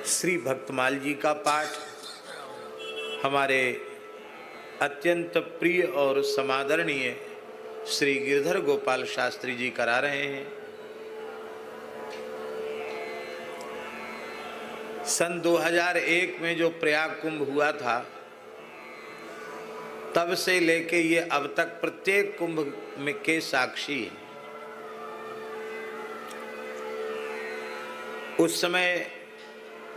श्री भक्तमाल जी का पाठ हमारे अत्यंत प्रिय और समादरणीय श्री गिरधर गोपाल शास्त्री जी करा रहे हैं। सन 2001 में जो प्रयाग कुंभ हुआ था, तब से लेके ये अब तक प्रत्येक कुंभ में के साक्षी हैं। उस समय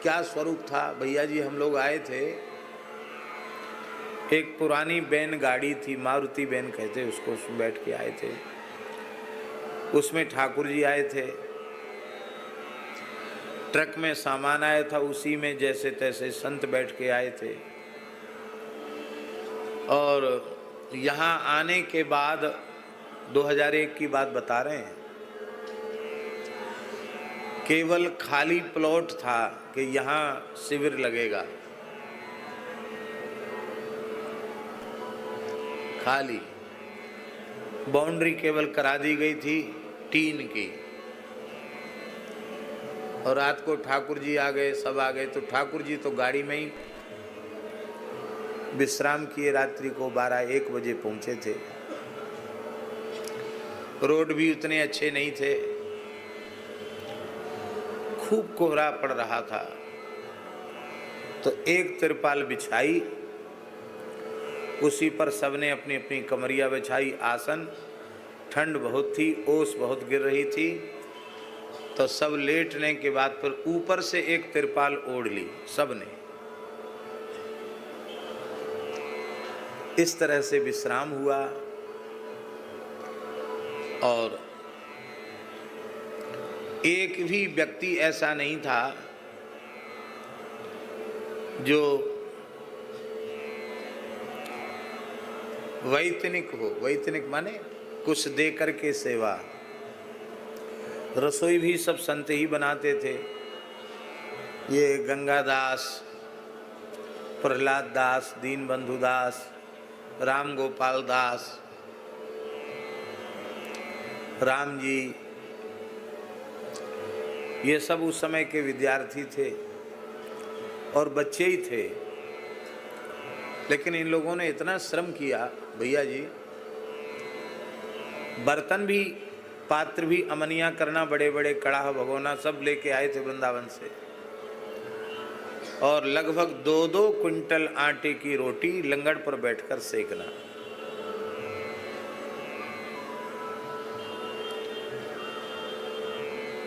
क्या स्वरूप था भैया जी, हम लोग आए थे, एक पुरानी बैन गाड़ी थी, मारुति बैन कहते उसको, उसमें बैठ के आए थे। उसमें ठाकुर जी आए थे, ट्रक में सामान आया था, उसी में जैसे तैसे संत बैठ के आए थे। और यहाँ आने के बाद 2001 की बात बता रहे हैं, केवल खाली प्लॉट था कि यहाँ शिविर लगेगा, खाली बाउंड्री केवल करा दी गई थी टीन की। और रात को ठाकुर जी आ गए, सब आ गए, तो ठाकुर जी तो गाड़ी में ही विश्राम किए, रात्रि को 12-1 बजे पहुंचे थे। रोड भी उतने अच्छे नहीं थे, खूब कोहरा पड़ रहा था। तो एक तिरपाल बिछाई, उसी पर सबने अपनी अपनी कमरिया बिछाई, आसन। ठंड बहुत थी, ओस बहुत गिर रही थी, तो सब लेटने के बाद फिर ऊपर से एक तिरपाल ओढ़ ली सबने। इस तरह से विश्राम हुआ। और एक भी व्यक्ति ऐसा नहीं था जो वैतनिक हो। वैतनिक माने कुछ दे करके सेवा। रसोई भी सब संत ही बनाते थे। ये गंगादास, प्रहलाद दास, दीनबंधु दास, राम गोपाल दास, राम जी, ये सब उस समय के विद्यार्थी थे और बच्चे ही थे। लेकिन इन लोगों ने इतना श्रम किया भैया जी, बर्तन भी, पात्र भी, अमनिया करना, बड़े बड़े कड़ाह भगोना सब लेके आए थे वृंदावन से। और लगभग 2-2 क्विंटल आटे की रोटी लंगड़ पर बैठकर सेकना।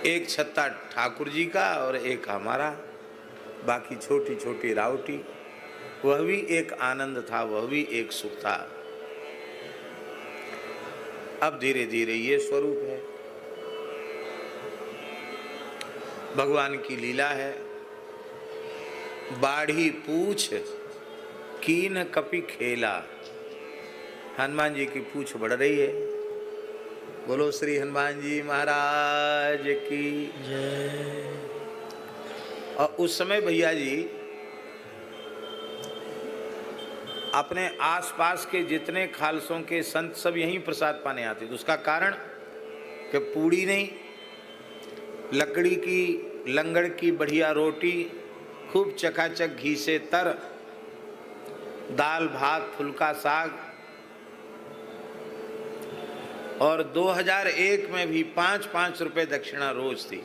एक छत्ता ठाकुर जी का और एक हमारा, बाकी छोटी छोटी रावटी। वह भी एक आनंद था, वह भी एक सुख था। अब धीरे धीरे ये स्वरूप है, भगवान की लीला है। बाढ़ी पूछ कीन कपि खेला। हनुमान जी की पूछ बढ़ रही है। बोलो श्री हनुमान जी महाराज की जय। और उस समय भैया जी अपने आसपास के जितने खालसों के संत सब यहीं प्रसाद पाने आते थे। उसका कारण कि पूड़ी नहीं, लकड़ी की लंगड़ की बढ़िया रोटी, खूब चकाचक घी से तर, दाल भात, फुल्का साग। और 2001 में भी 5-5 रुपए दक्षिणा रोज थी,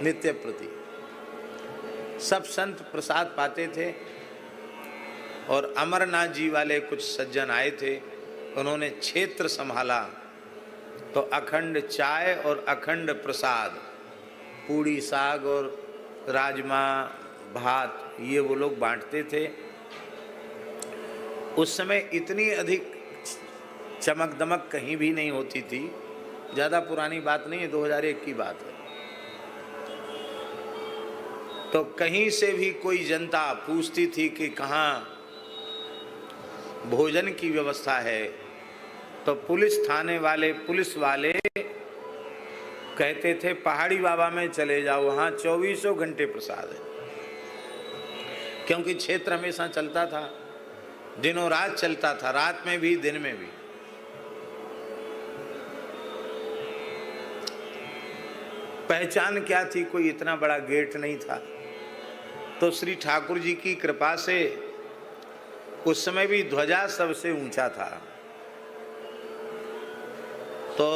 नित्य प्रति। सब संत प्रसाद पाते थे। और अमरनाथ जी वाले कुछ सज्जन आए थे, उन्होंने क्षेत्र संभाला, तो अखंड चाय और अखंड प्रसाद, पूड़ी साग और राजमा भात, ये वो लोग बांटते थे। उस समय इतनी अधिक चमक दमक कहीं भी नहीं होती थी। ज़्यादा पुरानी बात नहीं है, 2001 की बात है। तो कहीं से भी कोई जनता पूछती थी कि कहाँ भोजन की व्यवस्था है, तो पुलिस थाने वाले, पुलिस वाले कहते थे पहाड़ी बाबा में चले जाओ, वहाँ 24 घंटे प्रसाद है। क्योंकि क्षेत्र हमेशा चलता था, दिनों रात चलता था, रात में भी दिन में भी। पहचान क्या थी, कोई इतना बड़ा गेट नहीं था। तो श्री ठाकुर जी की कृपा से उस समय भी ध्वजा सबसे ऊंचा था। तो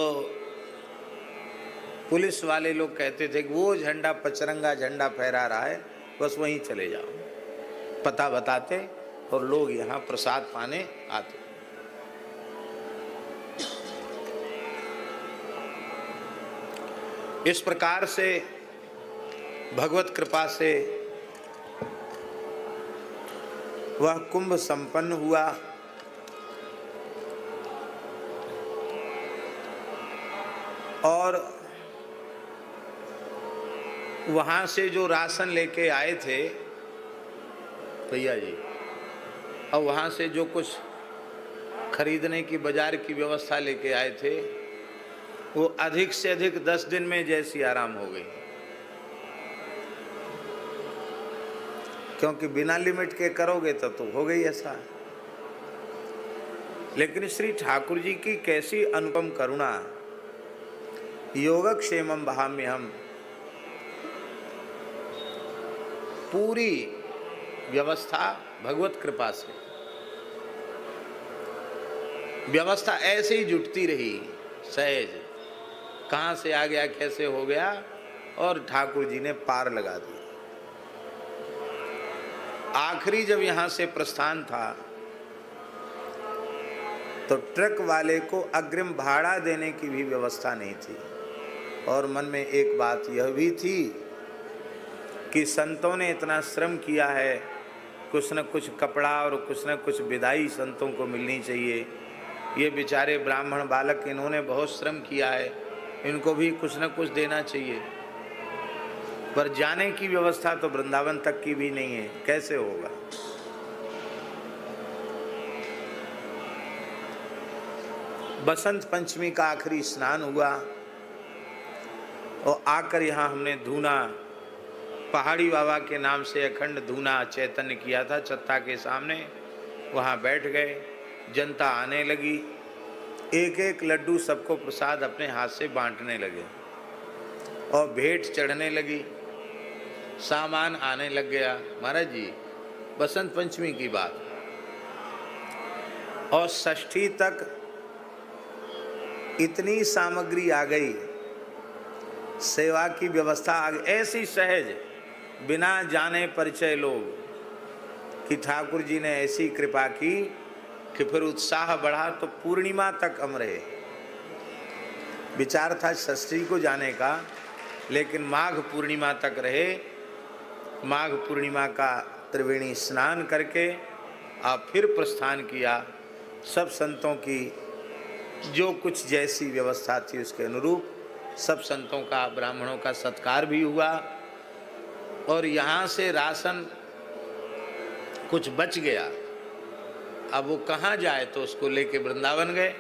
पुलिस वाले लोग कहते थे कि वो झंडा पचरंगा झंडा फहरा रहा है, बस वहीं चले जाओ, पता बताते और लोग यहाँ प्रसाद पाने आते। इस प्रकार से भगवत कृपा से वह कुंभ संपन्न हुआ। और वहां से जो राशन लेके आए थे भैया जी, और वहां से जो कुछ खरीदने की बाजार की व्यवस्था लेके आए थे, वो अधिक से अधिक 10 दिन में जैसी आराम हो गई, क्योंकि बिना लिमिट के करोगे तो हो गई ऐसा। लेकिन श्री ठाकुर जी की कैसी अनुपम करुणा, योगक्षेमम वहाम्यहम, पूरी व्यवस्था भगवत कृपा से, व्यवस्था ऐसे ही जुटती रही सहज, कहाँ से आ गया कैसे हो गया, और ठाकुर जी ने पार लगा दिया। आखिरी जब यहाँ से प्रस्थान था तो ट्रक वाले को अग्रिम भाड़ा देने की भी व्यवस्था नहीं थी। और मन में एक बात यह भी थी कि संतों ने इतना श्रम किया है, कुछ न कुछ कपड़ा और कुछ न कुछ विदाई संतों को मिलनी चाहिए। ये बेचारे ब्राह्मण बालक, इन्होंने बहुत श्रम किया है, इनको भी कुछ न कुछ देना चाहिए। पर जाने की व्यवस्था तो वृंदावन तक की भी नहीं है, कैसे होगा। बसंत पंचमी का आखिरी स्नान हुआ और आकर यहाँ हमने धूना, पहाड़ी बाबा के नाम से अखंड धूना चैतन्य किया था चत्ता के सामने। वहाँ बैठ गए, जनता आने लगी, एक एक लड्डू सबको प्रसाद अपने हाथ से बांटने लगे और भेंट चढ़ने लगी, सामान आने लग गया। महाराज जी, बसंत पंचमी की बात, और षष्ठी तक इतनी सामग्री आ गई, सेवा की व्यवस्था आ गई, ऐसी सहज, बिना जाने परिचय लोग, कि ठाकुर जी ने ऐसी कृपा की कि फिर उत्साह बढ़ा तो पूर्णिमा तक हम रहे। विचार था षष्ठी को जाने का, लेकिन माघ पूर्णिमा तक रहे। माघ पूर्णिमा का त्रिवेणी स्नान करके आप फिर प्रस्थान किया। सब संतों की जो कुछ जैसी व्यवस्था थी उसके अनुरूप सब संतों का, ब्राह्मणों का सत्कार भी हुआ। और यहाँ से राशन कुछ बच गया, अब वो कहाँ जाए, तो उसको लेके वृंदावन गए।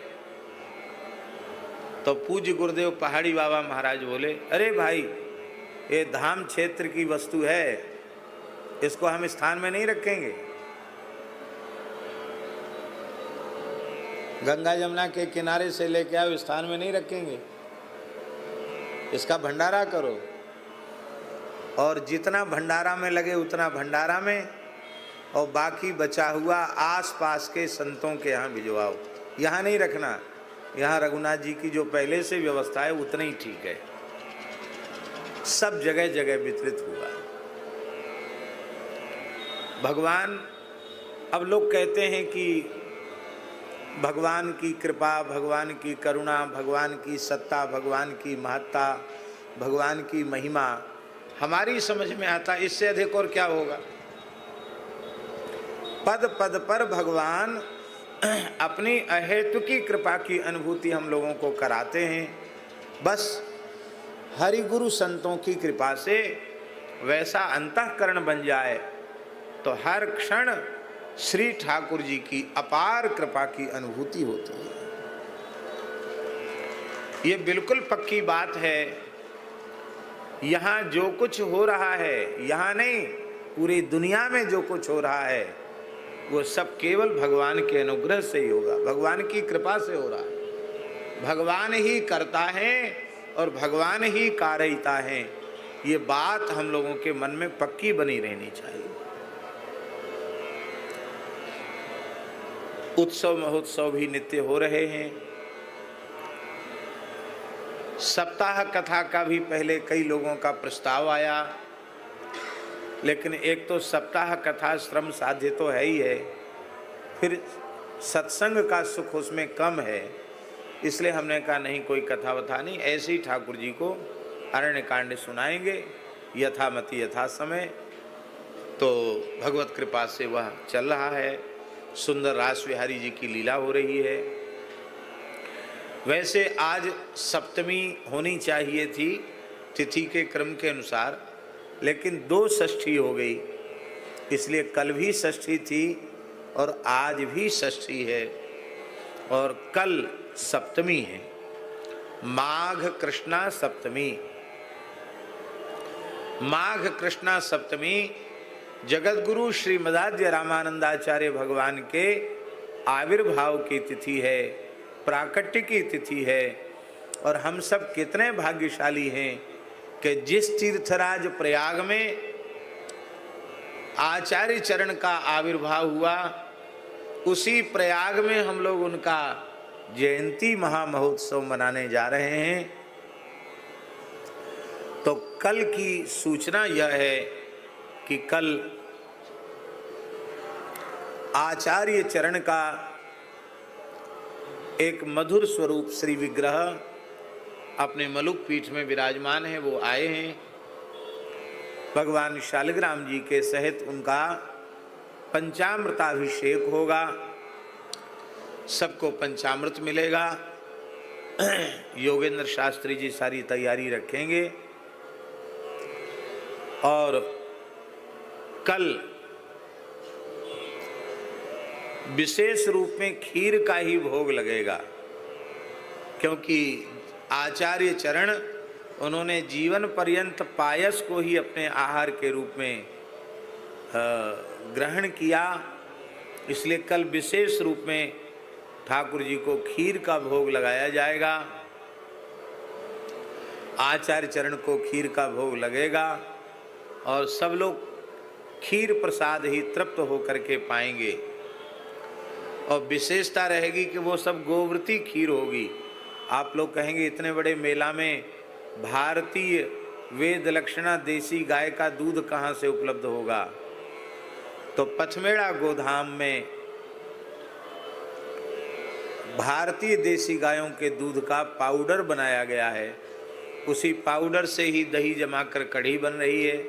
तो पूज्य गुरुदेव पहाड़ी बाबा महाराज बोले, अरे भाई, ये धाम क्षेत्र की वस्तु है, इसको हम स्थान में नहीं रखेंगे। गंगा जमुना के किनारे से लेके आओ, स्थान में नहीं रखेंगे, इसका भंडारा करो, और जितना भंडारा में लगे उतना भंडारा में, और बाकी बचा हुआ आसपास के संतों के यहाँ भिजवाओ, यहाँ नहीं रखना। यहाँ रघुनाथ जी की जो पहले से व्यवस्था है उतना ही ठीक है। सब जगह जगह वितरित हुआ। भगवान, अब लोग कहते हैं कि भगवान की कृपा, भगवान की करुणा, भगवान की सत्ता, भगवान की महत्ता, भगवान की महिमा हमारी समझ में आता, इससे अधिक और क्या होगा। पद पद पर भगवान अपनी अहेतुकी कृपा की अनुभूति हम लोगों को कराते हैं। बस हरि गुरु संतों की कृपा से वैसा अंतःकरण बन जाए तो हर क्षण श्री ठाकुर जी की अपार कृपा की अनुभूति होती है। ये बिल्कुल पक्की बात है। यहाँ जो कुछ हो रहा है, यहाँ नहीं, पूरी दुनिया में जो कुछ हो रहा है, वो सब केवल भगवान के अनुग्रह से ही होगा, भगवान की कृपा से हो रहा है। भगवान ही करता है और भगवान ही कारयिता हैं, ये बात हम लोगों के मन में पक्की बनी रहनी चाहिए। उत्सव महोत्सव भी नित्य हो रहे हैं। सप्ताह कथा का भी पहले कई लोगों का प्रस्ताव आया, लेकिन एक तो सप्ताह कथा श्रम साध्य तो है ही है, फिर सत्संग का सुख उसमें कम है, इसलिए हमने कहा नहीं, कोई कथा वथा नहीं, ऐसे ही ठाकुर जी को अरण्य कांड सुनाएंगे यथामति यथा समय। तो भगवत कृपा से वह चल रहा है। सुंदर रास विहारी जी की लीला हो रही है। वैसे आज सप्तमी होनी चाहिए थी तिथि के क्रम के अनुसार, लेकिन 2 षष्ठी हो गई, इसलिए कल भी षष्ठी थी और आज भी षष्ठी है और कल सप्तमी है, माघ कृष्णा सप्तमी। माघ कृष्णा सप्तमी जगतगुरु श्रीमदाद्य रामानंदाचार्य भगवान के आविर्भाव की तिथि है, प्राकट्य की तिथि है। और हम सब कितने भाग्यशाली हैं कि जिस तीर्थराज प्रयाग में आचार्य चरण का आविर्भाव हुआ, उसी प्रयाग में हम लोग उनका जयंती महामहोत्सव मनाने जा रहे हैं। तो कल की सूचना यह है कि कल आचार्य चरण का एक मधुर स्वरूप श्री विग्रह अपने मलुक पीठ में विराजमान है, वो आए हैं। भगवान शालिग्राम जी के सहित उनका पंचामृताभिषेक होगा, सबको पंचामृत मिलेगा। योगेंद्र शास्त्री जी सारी तैयारी रखेंगे और कल विशेष रूप में खीर का ही भोग लगेगा, क्योंकि आचार्य चरण उन्होंने जीवन पर्यंत पायस को ही अपने आहार के रूप में ग्रहण किया, इसलिए कल विशेष रूप में ठाकुर जी को खीर का भोग लगाया जाएगा। आचार्य चरण को खीर का भोग लगेगा और सब लोग खीर प्रसाद ही तृप्त होकर के पाएंगे। और विशेषता रहेगी कि वो सब गोव्रती खीर होगी। आप लोग कहेंगे इतने बड़े मेला में भारतीय वेद लक्षणा देसी गाय का दूध कहाँ से उपलब्ध होगा? तो पथमेड़ा गोधाम में भारतीय देसी गायों के दूध का पाउडर बनाया गया है, उसी पाउडर से ही दही जमाकर कढ़ी बन रही है।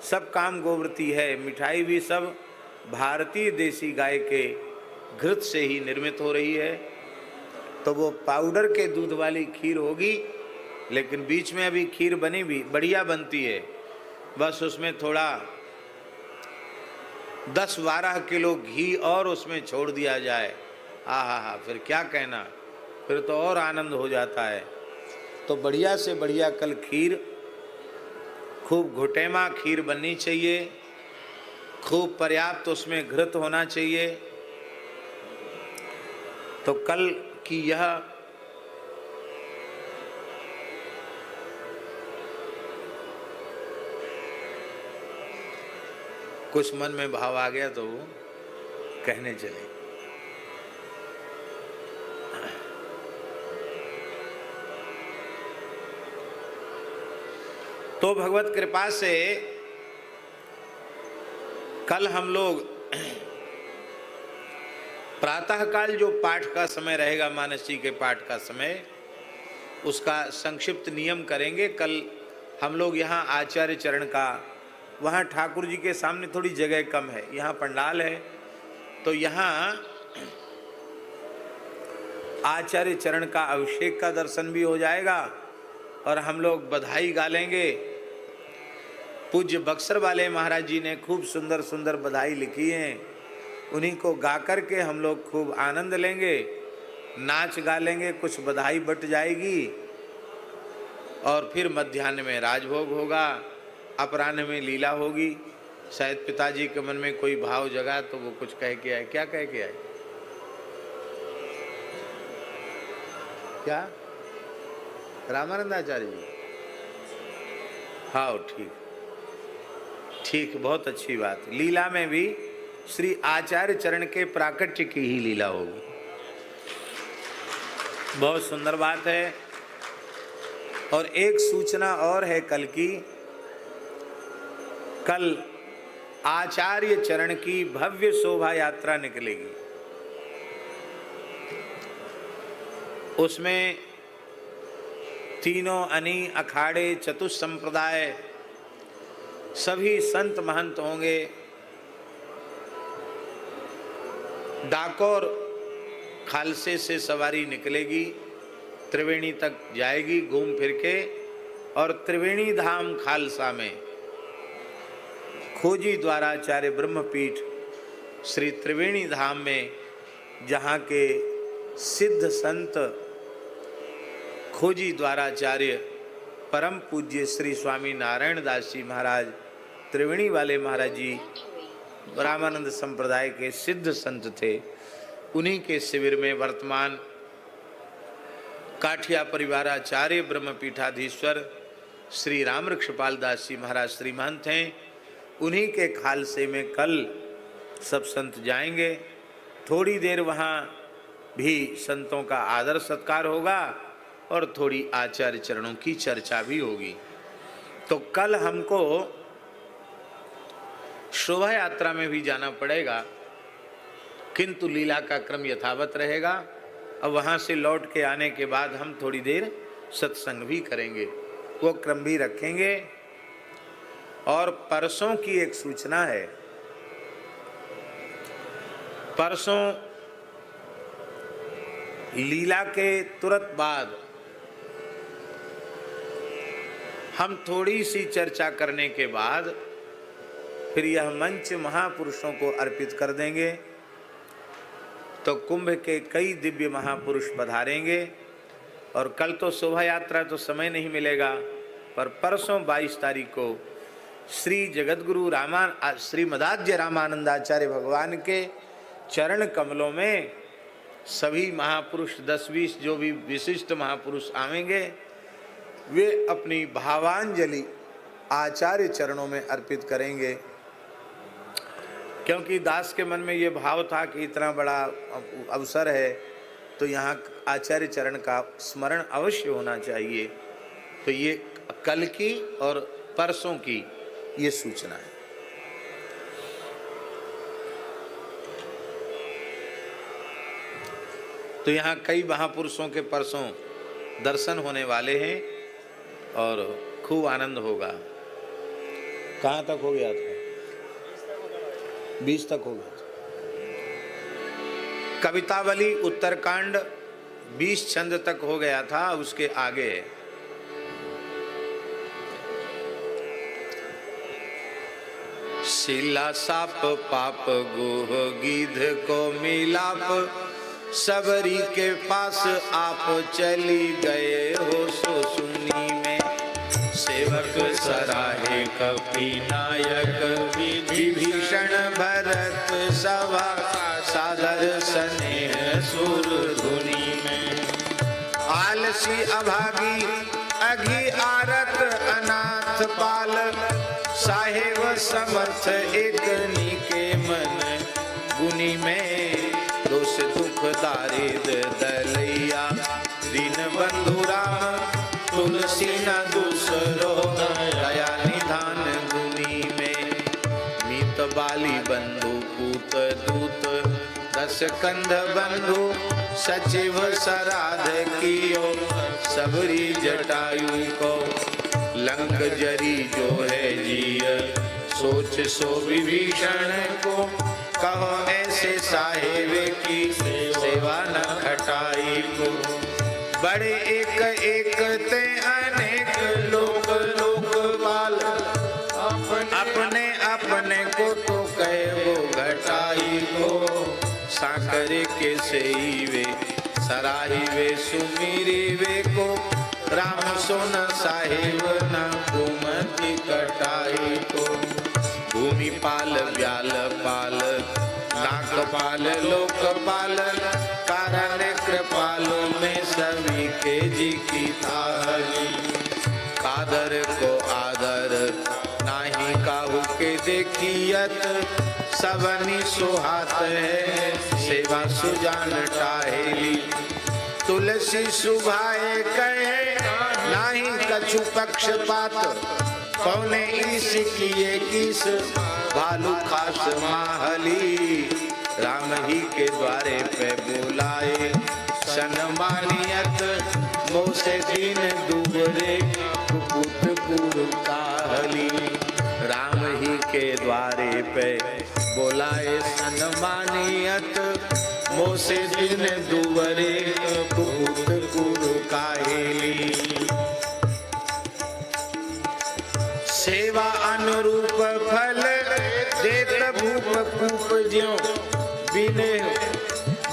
सब काम गोव्रती है, मिठाई भी सब भारतीय देसी गाय के घृत से ही निर्मित हो रही है। तो वो पाउडर के दूध वाली खीर होगी, लेकिन बीच में अभी खीर बनी भी बढ़िया बनती है, बस उसमें थोड़ा 10-12 किलो घी और उसमें छोड़ दिया जाए, हा, फिर क्या कहना, फिर तो और आनंद हो जाता है। तो बढ़िया से बढ़िया कल खीर, खूब घुटेमा खीर बननी चाहिए, खूब पर्याप्त उसमें घृत होना चाहिए। तो कल की यह कुछ मन में भाव आ गया तो कहने चले। तो भगवत कृपा से कल हम लोग प्रातःकाल जो पाठ का समय रहेगा, मानस जी के पाठ का समय, उसका संक्षिप्त नियम करेंगे। कल हम लोग यहाँ आचार्य चरण का, वहाँ ठाकुर जी के सामने थोड़ी जगह कम है, यहाँ पंडाल है, तो यहाँ आचार्य चरण का अभिषेक का दर्शन भी हो जाएगा और हम लोग बधाई गा लेंगे। पूज्य बक्सर वाले महाराज जी ने खूब सुंदर सुंदर बधाई लिखी हैं, उन्हीं को गा कर के हम लोग खूब आनंद लेंगे, नाच गा लेंगे, कुछ बधाई बट जाएगी और फिर मध्याह्न में राजभोग होगा, अपराह्न में लीला होगी। शायद पिताजी के मन में कोई भाव जगा तो वो कुछ कह के आए। क्या कह के आए? क्या रामानंदाचार्य जी। हाँ ठीक ठीक, बहुत अच्छी बात। लीला में भी श्री आचार्य चरण के प्राकट्य की ही लीला होगी। बहुत सुंदर बात है। और एक सूचना और है कल की, कल आचार्य चरण की भव्य शोभा यात्रा निकलेगी। उसमें तीनों अनी अखाड़े चतुसंप्रदाय सभी संत महंत होंगे। डाकोर खालसे से सवारी निकलेगी, त्रिवेणी तक जाएगी घूम फिर के, और त्रिवेणी धाम खालसा में खोजी द्वाराचार्य ब्रह्मपीठ श्री त्रिवेणी धाम में, जहाँ के सिद्ध संत खोजी द्वाराचार्य परम पूज्य श्री स्वामी नारायण दास जी महाराज त्रिवेणी वाले महाराज जी रामानंद संप्रदाय के सिद्ध संत थे। उन्हीं के शिविर में वर्तमान काठिया परिवाराचार्य ब्रह्मपीठाधीश्वर श्री रामवृक्षपाल दास जी महाराज श्री महंत हैं। उन्हीं के खालसे में कल सब संत जाएंगे। थोड़ी देर वहाँ भी संतों का आदर सत्कार होगा और थोड़ी आचार्य चरणों की चर्चा भी होगी। तो कल हमको शोभा यात्रा में भी जाना पड़ेगा, किंतु लीला का क्रम यथावत रहेगा। अब वहाँ से लौट के आने के बाद हम थोड़ी देर सत्संग भी करेंगे, वो क्रम भी रखेंगे। और परसों की एक सूचना है। परसों लीला के तुरंत बाद हम थोड़ी सी चर्चा करने के बाद फिर यह मंच महापुरुषों को अर्पित कर देंगे। तो कुंभ के कई दिव्य महापुरुष पधारेंगे। और कल तो शोभा यात्रा तो समय नहीं मिलेगा, पर परसों 22 तारीख को श्री जगतगुरु श्रीमदाद्य रामानंदाचार्य भगवान के चरण कमलों में सभी महापुरुष 10-20 जो भी विशिष्ट महापुरुष आवेंगे, वे अपनी भावांजलि आचार्य चरणों में अर्पित करेंगे। क्योंकि दास के मन में ये भाव था कि इतना बड़ा अवसर है तो यहाँ आचार्य चरण का स्मरण अवश्य होना चाहिए। तो ये कल की और परसों की ये सूचना है। तो यहाँ कई महापुरुषों के परसों दर्शन होने वाले हैं और खूब आनंद होगा। कहाँ तक हो गया था? 20 तक हो गया था। कवितावली उत्तरकांड 20 छंद तक हो गया था, उसके आगे है। शिला साप पाप गोह गीध को मिलाप, सबरी के पास आप चली गए हो सो सुनी में। सेवक सराहे कपि नायक विभीषण भरत सभा, सादर स्नेह सुर धुनी में। आलसी अभागी अघि आरत अनाथ पाल, साहेब समर्थ एक नीके मन गुनी में। दोष दुख दारिद दलैया दीन बंधु राम, तुलसी न दूसरो दया निधान गुनी में। मीत बाली बंधु पूत दूत, दस कंध बंधु सचिव सराध कियो। सबरी जटायु को लंक जरी जो है जिय, सोच सो विभीषण को कहो ऐसे साहेब की सेवा न खटाई को। बड़े एक एक ते अनेक लोक लोकपाल, अपने अपने को तो कहे वो घटाई को। साकर के सेई वे सराही वे सुमीरी वे को, राम सुन साहेब न कुमति कटाई को। भूमि पाल व्याल पाल नागपाल लोकपाल, कारण कृपालु में सभी के जी की थाह आदर को आदर नाही काहू के देखियत सबनी सुहात है सेवा सुजान टाहेली तुलसी सुभाए कहे नाही कछु पक्षपात कौने ईस किए किस भालू खास माहली राम ही के द्वारे पे बुलाए सन्मानियत मोह से दीन दुबरे कुपुत गुरु काहली राम ही के द्वारे पे बोलाए सन्मानियत मोह से दीन दुबरे कुपुत गुरु काहली सेवा अनुरूप फल देत भूप कूप ज्यों बिने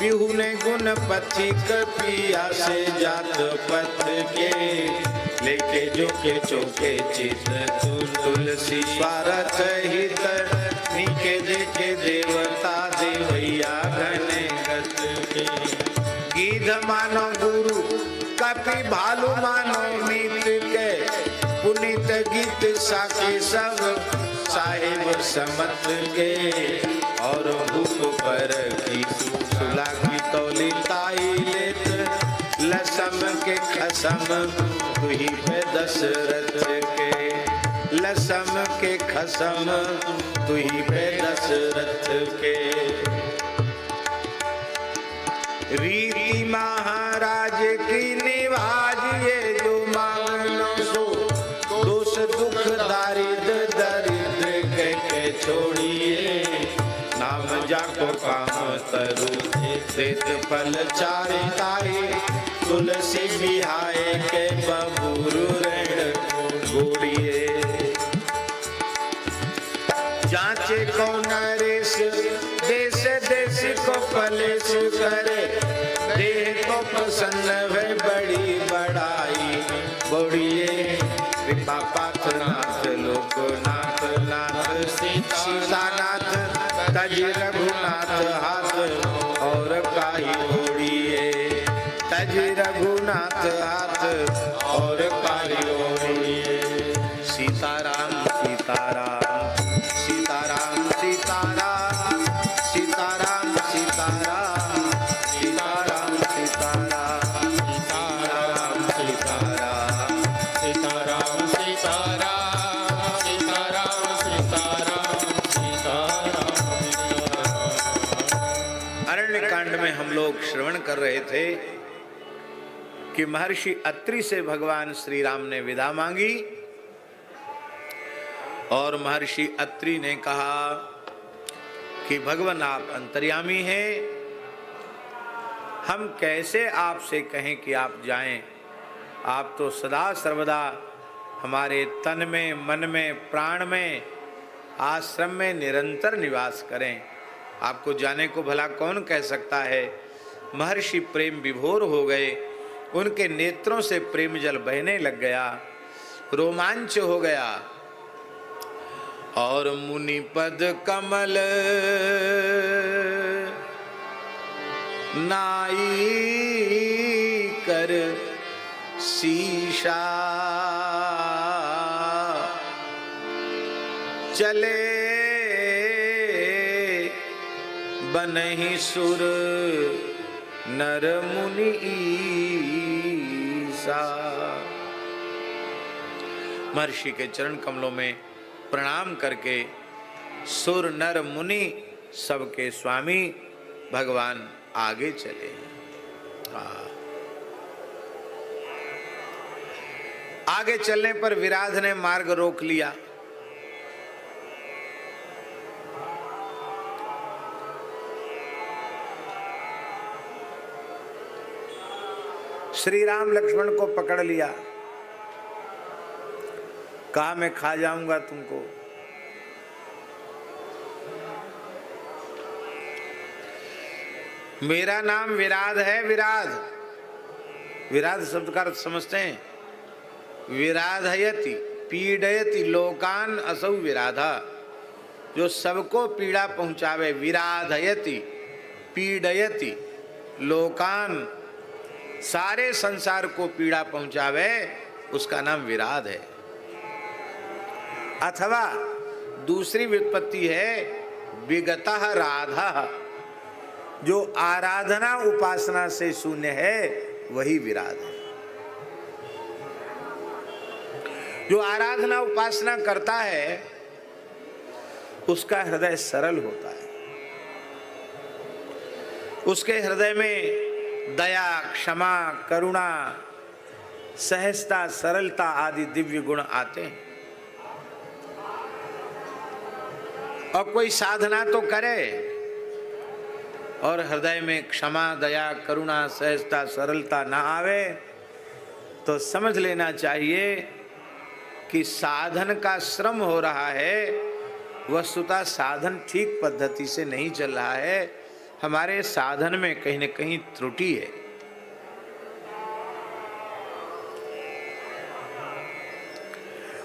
बिहुने गुण पथिक पिया से जात पथ के लेके जो के चौके चित तुलसी स्वार्थ हित नीके देखे देवता देवैया घने गत के गीध मानो गुरु कपि भालू मानो मीत के पुनीत गीत साके सब साहिब समत के और भूप पर की सुला की तौली ताई लेत लसम के खसम तुही पे दशरथ के लसम के खसम तुही पे दशरथ के रीति महाराज की निभाजिए जो मांगनो सो दोष दुख दारिद्र दरिद्र के छोड़िए नाम जाको काम तरु देत फल चारिताई तुलसी बिहाए के बबूर ऋण गोड़िए जांचे को नरेश देश देश को कलेश करे देह को प्रसन्न है बड़ी बड़ाई बोड़िए कृपा पात्रनाथ लोकनाथ नाथ सीतानाथ तज रघुनाथ हाथ और काई ओढ़िए तज रघुनाथ हाथ और काई ओढ़िए सीताराम सीताराम सीताराम सीताराम सीताराम सीताराम सीताराम सीताराम सीताराम सीताराम सीताराम सीताराम सीताराम अरण्य कांड में हम लोग श्रवण कर रहे थे कि महर्षि अत्रि से भगवान श्री राम ने विदा मांगी और महर्षि अत्रि ने कहा कि भगवान आप अंतर्यामी हैं, हम कैसे आपसे कहें कि आप जाएं, आप तो सदा सर्वदा हमारे तन में मन में प्राण में आश्रम में निरंतर निवास करें, आपको जाने को भला कौन कह सकता है। महर्षि प्रेम विभोर हो गए, उनके नेत्रों से प्रेम जल बहने लग गया, रोमांच हो गया और मुनि पद कमल नाई कर शीशा चले बनहि सुर नर मुनि ईसा। महर्षि के चरण कमलों में प्रणाम करके सुर नर मुनि सबके स्वामी भगवान आगे चले। आगे चलने पर विराध ने मार्ग रोक लिया। श्री राम लक्ष्मण को पकड़ लिया, कहा मैं खा जाऊंगा तुमको। मेरा नाम विराध है। विराध, विराध शब्द का अर्थ समझते हैं? विराधयति पीड़यति लोकान असौ विराधा, जो सबको पीड़ा पहुंचावे। विराधयति पीड़यति लोकान, सारे संसार को पीड़ा पहुंचावे, उसका नाम विराध है। अथवा दूसरी व्युत्पत्ति है विगतः राधा, जो आराधना उपासना से शून्य है वही विराध है। जो आराधना उपासना करता है उसका हृदय सरल होता है, उसके हृदय में दया, क्षमा, करुणा, सहजता, सरलता आदि दिव्य गुण आते हैं। और कोई साधना तो करे और हृदय में क्षमा, दया, करुणा, सहजता, सरलता ना आवे तो समझ लेना चाहिए कि साधन का श्रम हो रहा है, वस्तुतः साधन ठीक पद्धति से नहीं चल रहा है। हमारे साधन में कहीं न कहीं त्रुटि है।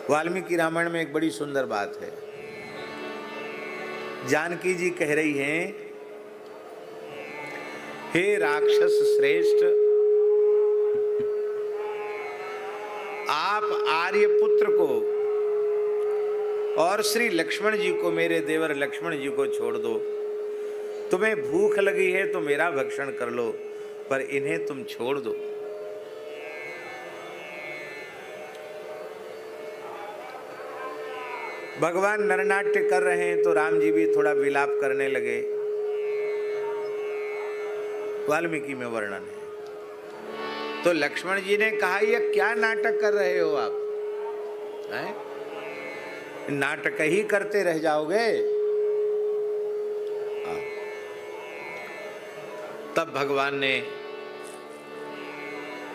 वाल्मीकि रामायण में एक बड़ी सुंदर बात है। जानकी जी कह रही हैं, हे राक्षस श्रेष्ठ, आप आर्यपुत्र को और श्री लक्ष्मण जी को, मेरे देवर लक्ष्मण जी को छोड़ दो। तुम्हें भूख लगी है तो मेरा भक्षण कर लो, पर इन्हें तुम छोड़ दो। भगवान नरनाट्य कर रहे हैं तो राम जी भी थोड़ा विलाप करने लगे। वाल्मीकि में वर्णन है। तो लक्ष्मण जी ने कहा, ये क्या नाटक कर रहे हो आप? नाटक ही करते रह जाओगे। तब भगवान ने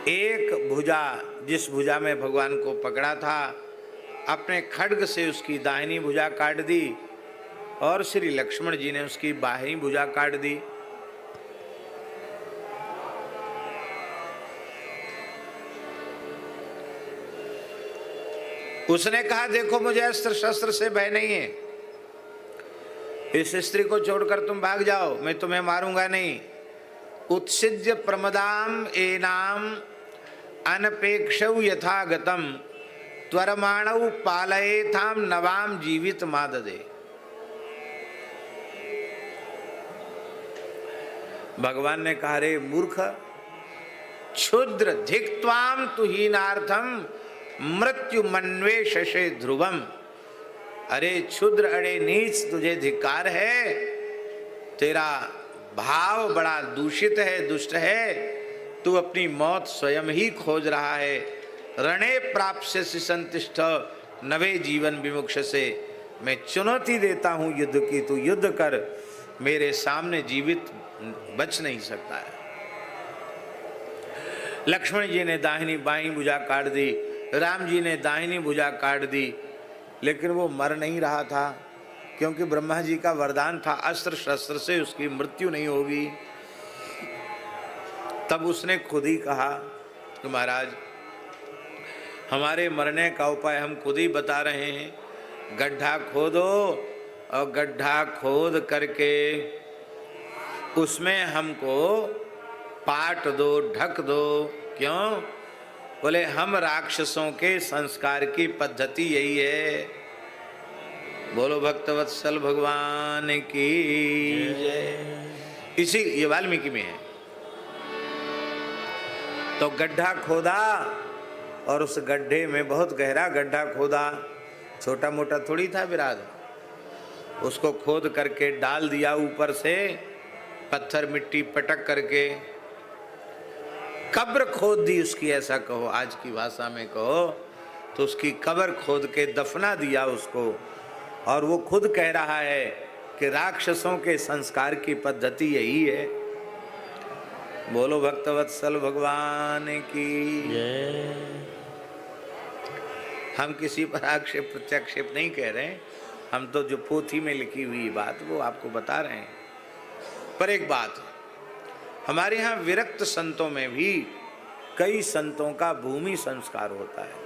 एक भुजा, जिस भुजा में भगवान को पकड़ा था, अपने खड्ग से उसकी दाहिनी भुजा काट दी और श्री लक्ष्मण जी ने उसकी बाहिनी भुजा काट दी। उसने कहा, देखो मुझे अस्त्र शस्त्र से भय नहीं है, इस स्त्री को छोड़कर तुम भाग जाओ, मैं तुम्हें मारूंगा नहीं। उत्सिज्य प्रमदाम एनाम अनपेक्षौ यथागतम त्वरमाणौ पालयेथाम नवाम जीवित माददे। भगवान ने कहा, रे मूर्ख, क्षुद्र धिक्त्वाम तुहीनार्थम मृत्यु मन्वेषसे ध्रुवम। अरे क्षुद्र, अरे नीच, तुझे धिक्कार है, तेरा भाव बड़ा दूषित है, दुष्ट है, तू अपनी मौत स्वयं ही खोज रहा है। रणे प्राप्स्यसि संतिष्ठ नवे जीवन विमुक्ष से। मैं चुनौती देता हूं युद्ध की, तू युद्ध कर, मेरे सामने जीवित बच नहीं सकता है। लक्ष्मण जी ने दाहिनी बाईं भुजा काट दी, राम जी ने दाहिनी भुजा काट दी, लेकिन वो मर नहीं रहा था, क्योंकि ब्रह्मा जी का वरदान था, अस्त्र शस्त्र से उसकी मृत्यु नहीं होगी। तब उसने खुद ही कहा कि महाराज, हमारे मरने का उपाय हम खुद ही बता रहे हैं, गड्ढा खोदो और गड्ढा खोद करके उसमें हमको पाट दो, ढक दो। क्यों? बोले, हम राक्षसों के संस्कार की पद्धति यही है। बोलो भक्तवत्सल भगवान की जय। इसी, ये वाल्मीकि में है। तो गड्ढा खोदा और उस गड्ढे में, बहुत गहरा गड्ढा खोदा, छोटा मोटा थोड़ी था विराध, उसको खोद करके डाल दिया ऊपर से, पत्थर मिट्टी पटक करके कब्र खोद दी उसकी, ऐसा कहो, आज की भाषा में कहो तो उसकी कब्र खोद के दफना दिया उसको। और वो खुद कह रहा है कि राक्षसों के संस्कार की पद्धति यही है। बोलो भक्तवत्सल भगवान की जय। हम किसी पर आक्षेप प्रत्याक्षेप नहीं कह रहे हैं, हम तो जो पोथी में लिखी हुई बात वो आपको बता रहे हैं। पर एक बात, हमारे यहाँ विरक्त संतों में भी कई संतों का भूमि संस्कार होता है।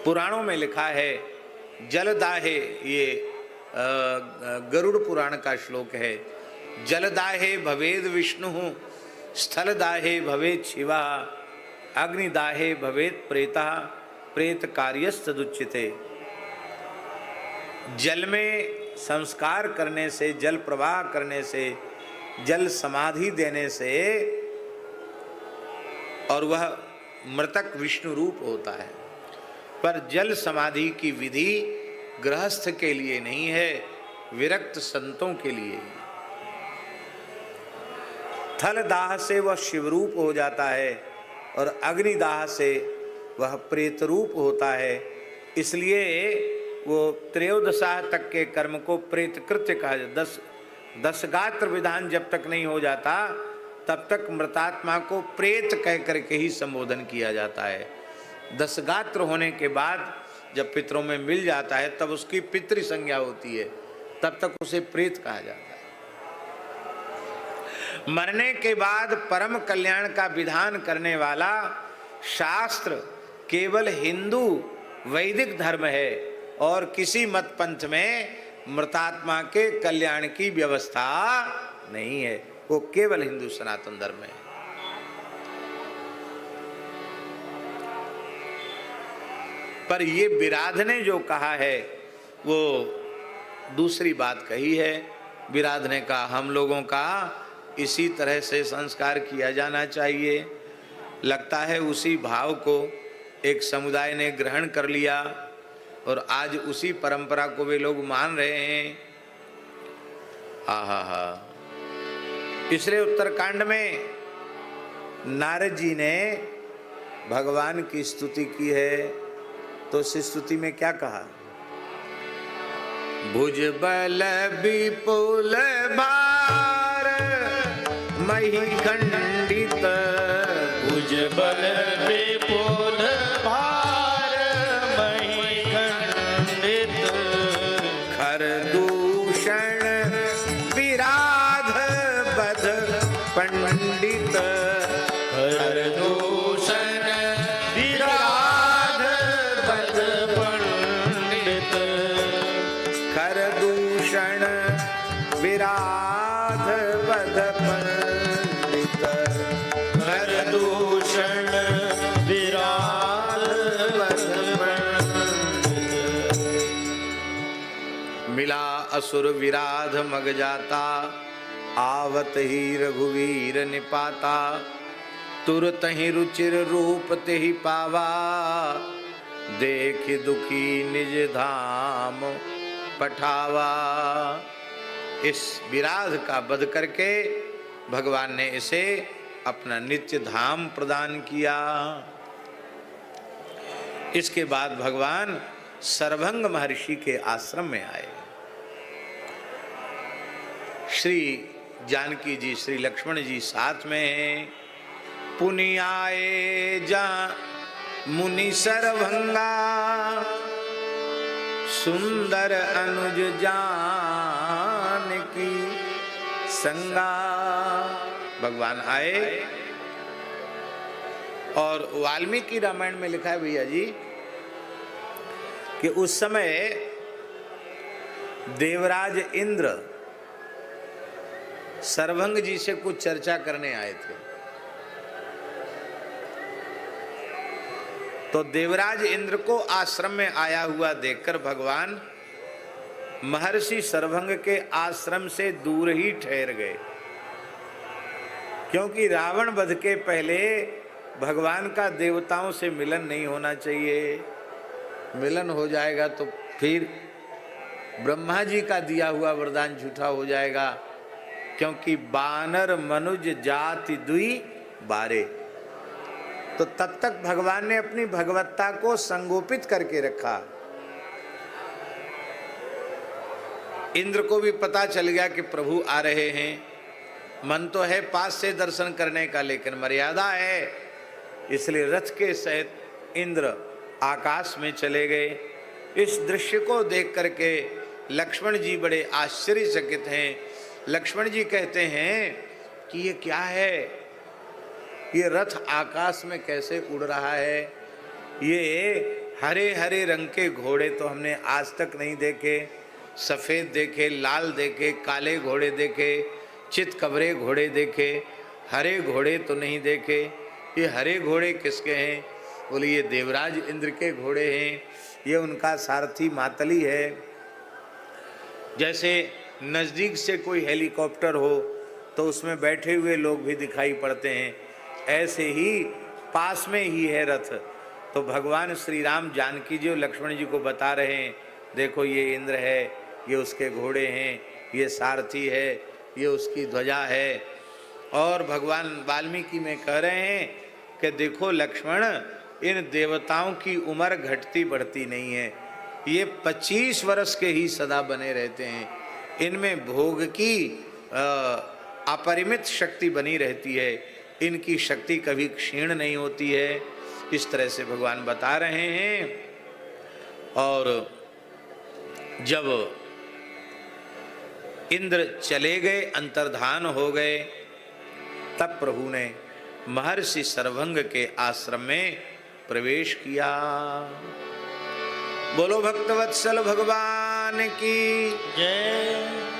पुराणों में लिखा है, जलदाहे, ये गरुड़ पुराण का श्लोक है, जलदाहे भवेद विष्णु, स्थलदाहे भवेद शिवा, अग्निदाहे भवेद प्रेता, प्रेत कार्यस्तदुच्यते। जल में संस्कार करने से, जल प्रवाह करने से, जल समाधि देने से, और वह मृतक विष्णु रूप होता है। पर जल समाधि की विधि गृहस्थ के लिए नहीं है, विरक्त संतों के लिए। थल दाह से वह शिवरूप हो जाता है और अग्निदाह से वह प्रेत रूप होता है। इसलिए वो त्रयोदशा तक के कर्म को प्रेत कृत्य कहा जाता। 10 गात्र विधान जब तक नहीं हो जाता तब तक मृतात्मा को प्रेत कह करके ही संबोधन किया जाता है। 10 गात्र होने के बाद जब पितरों में मिल जाता है तब उसकी पितृ संज्ञा होती है, तब तक उसे प्रेत कहा जाता है। मरने के बाद परम कल्याण का विधान करने वाला शास्त्र केवल हिंदू वैदिक धर्म है और किसी मत पंथ में मृतात्मा के कल्याण की व्यवस्था नहीं है। वो केवल हिंदू सनातन धर्म है। पर ये विराध ने जो कहा है वो दूसरी बात कही है। विराध ने कहा हम लोगों का इसी तरह से संस्कार किया जाना चाहिए। लगता है उसी भाव को एक समुदाय ने ग्रहण कर लिया और आज उसी परंपरा को वे लोग मान रहे हैं। हा। इसलिए उत्तरकांड में नारद जी ने भगवान की स्तुति की है, तो उस स्तुति में क्या कहा? भुज बल विपुल भार मही खंडित, भुज बल विपुल भार मही खंडित, खर दूषण विराध बध पंडित, खर दूषण विराध बध पंडित, खर दूषण विराध बध पंडित, खर दूषण विराध बध पंडित। मिला असुर विराध मग जाता, आवत ही रघुवीर निपाता, तुरत ही रुचिर रूप ते ही पावा, देख दुखी निज धाम पठावा। इस विराध का वध करके भगवान ने इसे अपना नित्य धाम प्रदान किया। इसके बाद भगवान सर्वभंग महर्षि के आश्रम में आए। श्री जानकी जी, श्री लक्ष्मण जी साथ में हैं। पुनि आए जा मुनि सर्वभंगा, सुंदर अनुज जानकी संगा। भगवान आए और वाल्मीकि रामायण में लिखा है भैया जी कि उस समय देवराज इंद्र सर्वभंग जी से कुछ चर्चा करने आए थे। तो देवराज इंद्र को आश्रम में आया हुआ देखकर भगवान महर्षि सर्वभंग के आश्रम से दूर ही ठहर गए, क्योंकि रावण वध के पहले भगवान का देवताओं से मिलन नहीं होना चाहिए। मिलन हो जाएगा तो फिर ब्रह्मा जी का दिया हुआ वरदान झूठा हो जाएगा, क्योंकि बानर मनुज जाति दुई बारे। तो तब तक भगवान ने अपनी भगवत्ता को संगोपित करके रखा। इंद्र को भी पता चल गया कि प्रभु आ रहे हैं। मन तो है पास से दर्शन करने का, लेकिन मर्यादा है, इसलिए रथ के सहित इंद्र आकाश में चले गए। इस दृश्य को देख करके लक्ष्मण जी बड़े आश्चर्यचकित हैं। लक्ष्मण जी कहते हैं कि ये क्या है, ये रथ आकाश में कैसे उड़ रहा है? ये हरे हरे रंग के घोड़े तो हमने आज तक नहीं देखे। सफ़ेद देखे, लाल देखे, काले घोड़े देखे, चितकबरे घोड़े देखे, हरे घोड़े तो नहीं देखे। ये हरे घोड़े किसके हैं? बोले ये देवराज इंद्र के घोड़े हैं, ये उनका सारथी मातली है। जैसे नज़दीक से कोई हेलीकॉप्टर हो तो उसमें बैठे हुए लोग भी दिखाई पड़ते हैं, ऐसे ही पास में ही है रथ। तो भगवान श्री राम जानकी जी और लक्ष्मण जी को बता रहे हैं, देखो ये इंद्र है, ये उसके घोड़े हैं, ये सारथी है, ये उसकी ध्वजा है। और भगवान वाल्मीकि में कह रहे हैं कि देखो लक्ष्मण, इन देवताओं की उम्र घटती बढ़ती नहीं है, ये 25 वर्ष के ही सदा बने रहते हैं, इनमें भोग की अपरिमित शक्ति बनी रहती है, इनकी शक्ति कभी क्षीण नहीं होती है। इस तरह से भगवान बता रहे हैं। और जब इंद्र चले गए, अंतर्धान हो गए, तब प्रभु ने महर्षि सर्वंग के आश्रम में प्रवेश किया। बोलो भक्तवत्सल भगवान की जय।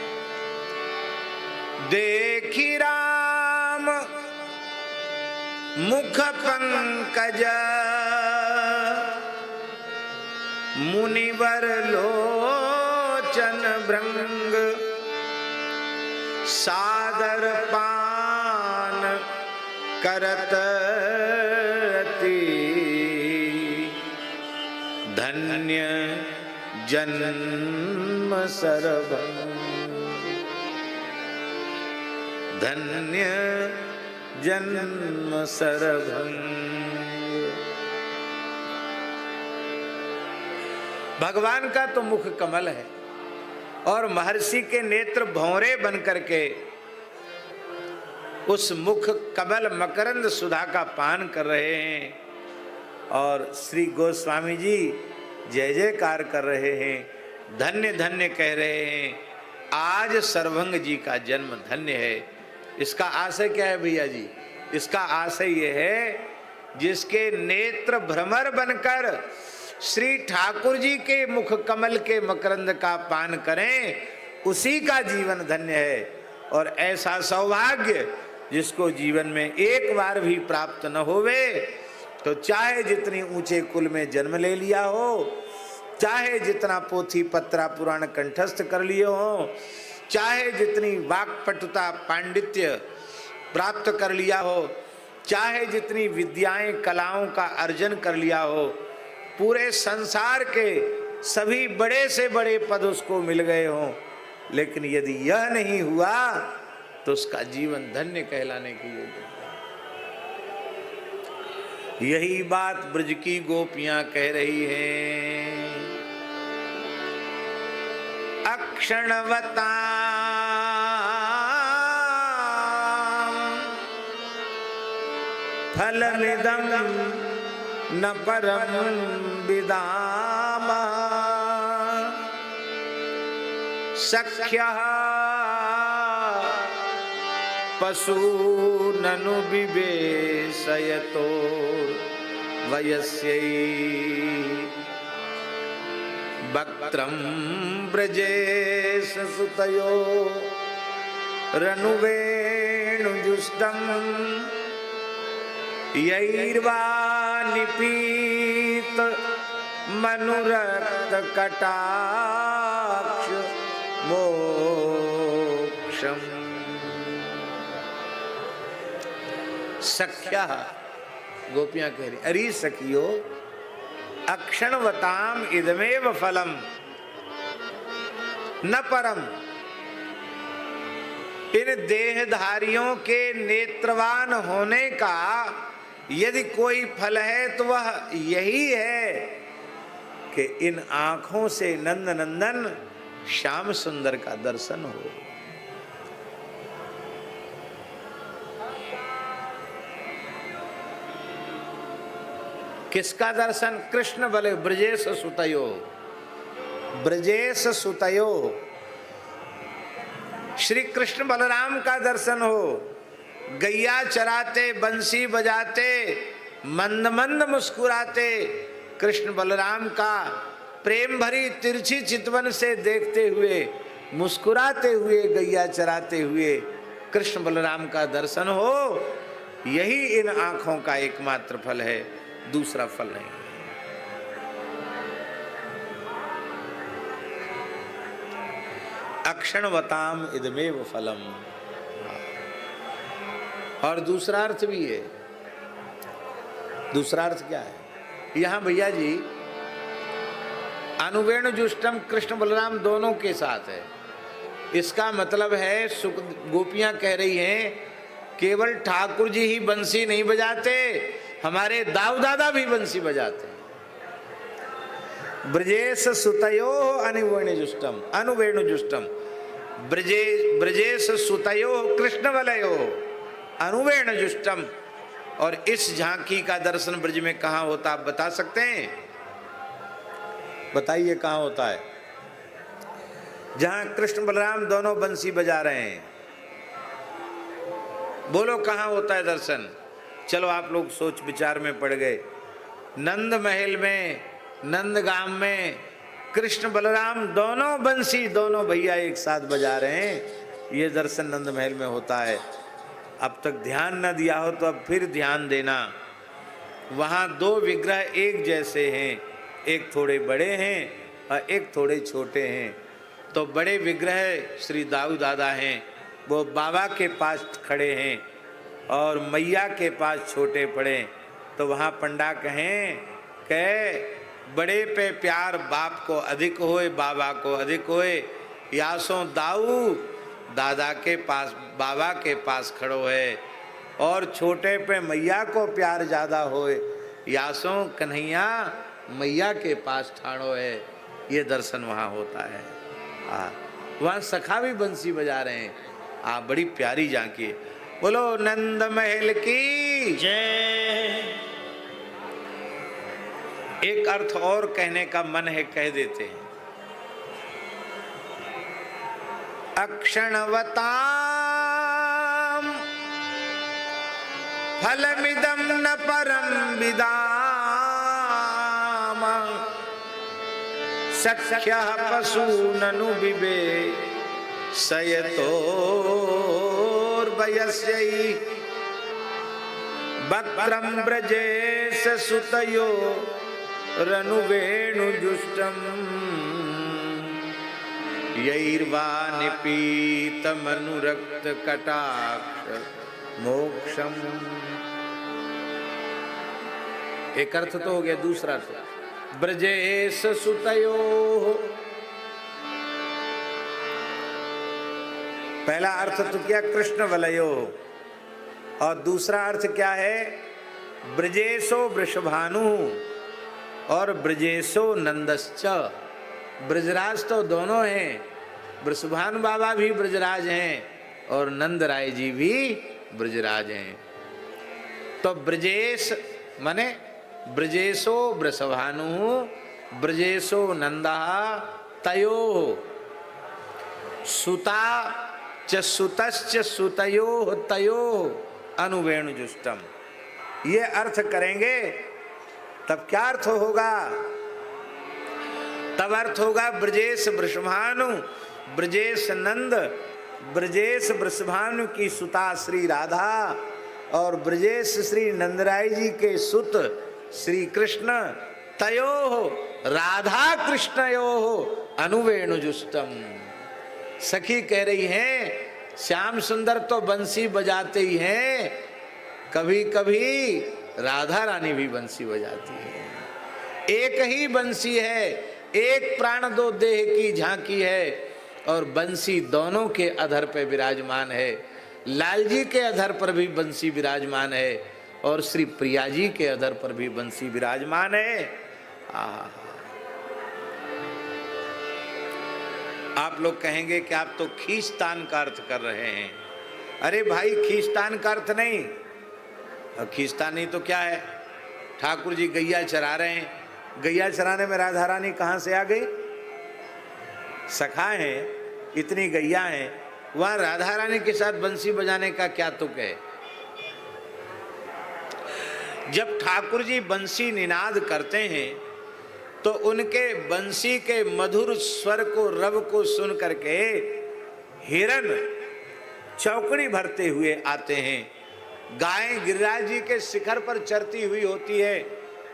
देखी राम मुख पंकज मुनिवर लोचन भृंग सादर पान करत अति धन्य जन्म सरभंग धन्य जन्म सरभंग। भगवान का तो मुख कमल है और महर्षि के नेत्र भौरे बन करके उस मुख कमल मकरंद सुधा का पान कर रहे हैं। और श्री गोस्वामी जी जय जयकार कर रहे हैं, धन्य धन्य कह रहे हैं, आज सर्वंग जी का जन्म धन्य है। इसका आशय क्या है भैया जी? इसका आशय यह है, जिसके नेत्र भ्रमर बनकर श्री ठाकुर जी के मुख कमल के मकरंद का पान करें, उसी का जीवन धन्य है। और ऐसा सौभाग्य जिसको जीवन में एक बार भी प्राप्त न होवे, तो चाहे जितनी ऊंचे कुल में जन्म ले लिया हो, चाहे जितना पोथी पत्रा पुराण कंठस्थ कर लिए हो, चाहे जितनी वाक्पटुता पांडित्य प्राप्त कर लिया हो, चाहे जितनी विद्याएं कलाओं का अर्जन कर लिया हो, पूरे संसार के सभी बड़े से बड़े पद उसको मिल गए हों, लेकिन यदि यह नहीं हुआ तो उसका जीवन धन्य कहलाने की योग्य। यही बात ब्रज की गोपियां कह रही हैं। अक्षणवता फलमिदं न परम विदामा सख्यः पशूननु विवेशयतो वयस्यै वक्त्रं ब्रजेश सुतयो रनुवेणुजुष्टं यैर्वा निपीत मनुरक्त कटाक्ष मोक्षम। सख्या गोपियां कह रही, अरे सखियो, अक्षणवताम इदमेव फलम न परम। इन देहधारियों के नेत्रवान होने का यदि कोई फल है तो वह यही है कि इन आंखों से नंद नंदन श्याम सुंदर का दर्शन हो। किसका दर्शन? कृष्ण बले ब्रजेश सुतयो, ब्रजेश सुतयो, श्री कृष्ण बलराम का दर्शन हो। गैया चराते, बंसी बजाते, मंद मंद मुस्कुराते कृष्ण बलराम का प्रेम भरी तिरछी चितवन से देखते हुए, मुस्कुराते हुए, गैया चराते हुए कृष्ण बलराम का दर्शन हो, यही इन आंखों का एकमात्र फल है। दूसरा फल नहीं। अक्षणवताम इदमेव फलम। और दूसरा अर्थ भी है। दूसरा अर्थ क्या है? यहां भैया जी अनुवेणु जुष्टम कृष्ण बलराम दोनों के साथ है। इसका मतलब है सुख गोपियां कह रही हैं केवल ठाकुर जी ही बंसी नहीं बजाते, हमारे दाऊ दादा भी बंसी बजाते। ब्रजेश सुतयो अनुवेणुजुष्टम, अनुवेणुजुष्टम ब्रजेश सुतयो कृष्ण वलयो अनुवेणुजुष्टम। और इस झांकी का दर्शन ब्रज में कहाँ होता, आप बता सकते हैं? बताइए कहाँ होता है? जहां कृष्ण बलराम दोनों बंसी बजा रहे हैं, बोलो कहाँ होता है दर्शन? चलो आप लोग सोच विचार में पड़ गए। नंद महल में, नंदगाम में कृष्ण बलराम दोनों बंसी, दोनों भैया एक साथ बजा रहे हैं। ये दर्शन नंद महल में होता है। अब तक ध्यान न दिया हो तो अब फिर ध्यान देना। वहाँ दो विग्रह एक जैसे हैं, एक थोड़े बड़े हैं और एक थोड़े छोटे हैं। तो बड़े विग्रह श्री दाऊ दादा हैं, वो बाबा के पास खड़े हैं और मैया के पास छोटे पड़े। तो वहाँ पंडा कहें कि बड़े पे प्यार बाप को अधिक होए, बाबा को अधिक होए। यासों दाऊ दादा के पास, बाबा के पास खड़ो है। और छोटे पे मैया को प्यार ज़्यादा होए, यासों कन्हैया मैया के पास ठाड़ो है। ये दर्शन वहाँ होता है। वहाँ सखा भी बंसी बजा रहे हैं। बड़ी प्यारी झांकी। बोलो नंद महल की जय। एक अर्थ और कहने का मन है, कह देते हैं। अक्षणवताम फलमिदं न परम विदाम सख्यः पशूननु बिबे सयतोर्वयस्यै वक्त्रं ब्रजेश सुतयो रनुवेणुजुष्टम् यैर्वा निपीतमनुरक्त कटाक्ष मोक्षम। एक अर्थ तो हो गया। दूसरा अर्थ ब्रजेश सुतयो। पहला अर्थ तो क्या? कृष्ण वलयो। और दूसरा अर्थ क्या है? ब्रजेशो वृषभानु और ब्रजेशो नंदश्च। ब्रजराज तो दोनों हैं, वृषभानु बाबा भी ब्रजराज हैं और नंद राय जी भी ब्रजराज हैं। तो ब्रजेश माने ब्रजेशो वृषभानु ब्रजेशो नंदा तयो सुता च सुतश्च सुतयो तयो अनुवेणुजुष्टम। ये अर्थ करेंगे तब क्या अर्थ होगा? तब अर्थ होगा ब्रजेश वृषभानु ब्रजेश नंद, ब्रजेश वृषभानु की सुता श्री राधा और ब्रजेश श्री नंदराय जी के सुत श्री कृष्ण, तयो राधा कृष्णयो अनुवेणुजुष्टम। सखी कह रही हैं श्याम सुंदर तो बंसी बजाते ही हैं, कभी कभी राधा रानी भी बंसी बजाती है। एक ही बंसी है, एक प्राण दो देह की झांकी है और बंसी दोनों के अधर पे विराजमान है। लाल जी के अधर पर भी बंसी विराजमान है और श्री प्रिया जी के अधर पर भी बंसी विराजमान है। आप लोग कहेंगे कि आप तो खींचतान का अर्थ कर रहे हैं। अरे भाई खींचतान का अर्थ नहीं। खींचतान नहीं तो क्या है? ठाकुर जी गैया चरा रहे हैं, गैया चराने में राधा रानी कहाँ से आ गई? सखा हैं, इतनी गैया हैं, वहाँ राधा रानी के साथ बंसी बजाने का क्या तुक है? जब ठाकुर जी बंसी निनाद करते हैं तो उनके बंसी के मधुर स्वर को, रव को सुन करके हिरन चौकड़ी भरते हुए आते हैं। गायें गिरिराज जी के शिखर पर चरती हुई होती है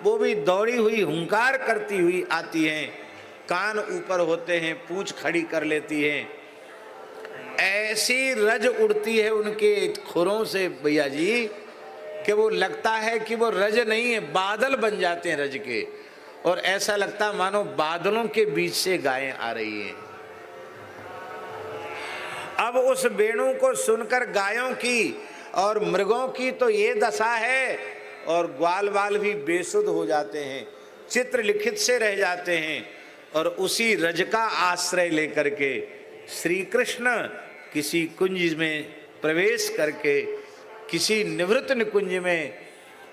वो भी दौड़ी हुई हुंकार करती हुई आती हैं, कान ऊपर होते हैं, पूंछ खड़ी कर लेती हैं, ऐसी रज उड़ती है उनके खुरों से भैया जी कि वो लगता है कि वो रज नहीं है, बादल बन जाते हैं रज के, और ऐसा लगता मानो बादलों के बीच से गायें आ रही हैं। अब उस वेणु को सुनकर गायों की और मृगों की तो ये दशा है, और ग्वाल बाल भी बेसुध हो जाते हैं, चित्र लिखित से रह जाते हैं। और उसी रज का आश्रय लेकर के श्री कृष्ण किसी कुंज में प्रवेश करके, किसी निवृत्त निकुंज में,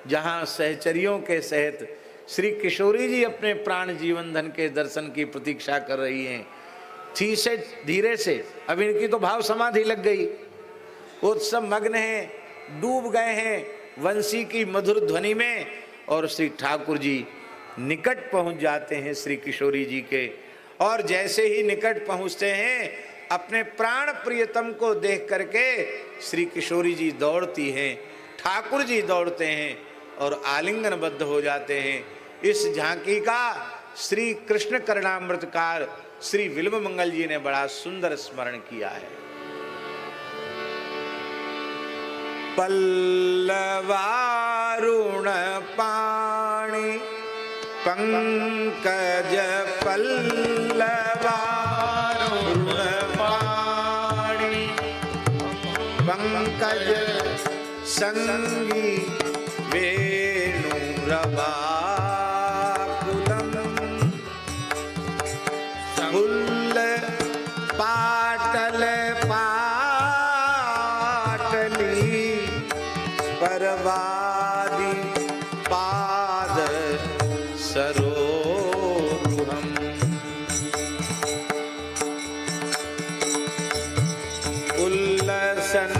जहाँ सहचरियों के सहित श्री किशोरी जी अपने प्राण जीवन धन के दर्शन की प्रतीक्षा कर रही हैं, धीरे से। अब इनकी तो भाव समाधि लग गई, उत्सव मग्न हैं, डूब गए हैं वंशी की मधुर ध्वनि में, और श्री ठाकुर जी निकट पहुंच जाते हैं श्री किशोरी जी के। और जैसे ही निकट पहुंचते हैं, अपने प्राण प्रियतम को देख करके श्री किशोरी जी दौड़ती हैं, ठाकुर जी दौड़ते हैं और आलिंगनबद्ध हो जाते हैं। इस झांकी का श्री कृष्ण करणामृतकार श्री विल्व मंगल जी ने बड़ा सुंदर स्मरण किया है। पल्लवारुण पाणि पंकज, पल्लवारुण पाणि पंकज, संगी वेणुरवा पाटल पाटली, परवादी पाद सरोरुहम्। उल्लसन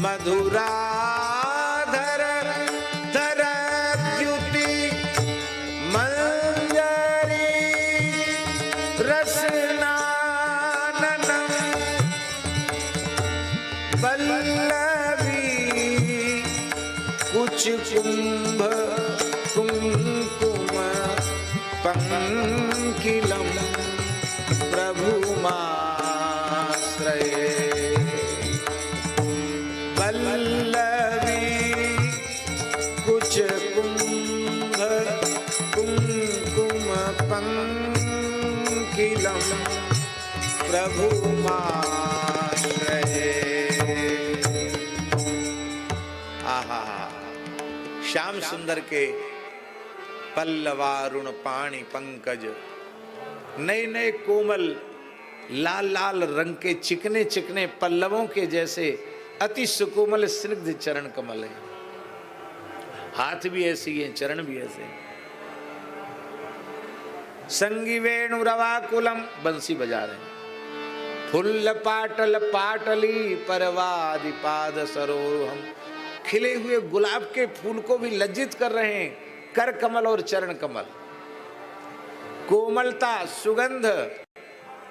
मधुराधर धर द्युति मंजरी, रसनाननम वल्लवी, कुछ कुंभ कुंकुम पंकिलम प्रभुमाश्रये। वल्लवी कुछ कुंभ कुंकुम पंकिलम प्रभुमाश्रये। आहा, श्याम सुंदर के पल्लवारुण पाणि पंकज, नए नए कोमल लाल लाल रंग के चिकने चिकने पल्लवों के जैसे अति सुकोमल स्निग्ध चरण कमल है। हाथ भी ऐसी हैं, चरण भी ऐसे हैं। संगी वेणु रवाकुलम, बंसी बजा रहे हैं। फुल्ल पाटल पाटली, परवादि पाद सरोरुहम्, खिले हुए गुलाब के फूल को भी लज्जित कर रहे हैं कर कमल और चरण कमल। कोमलता, सुगंध,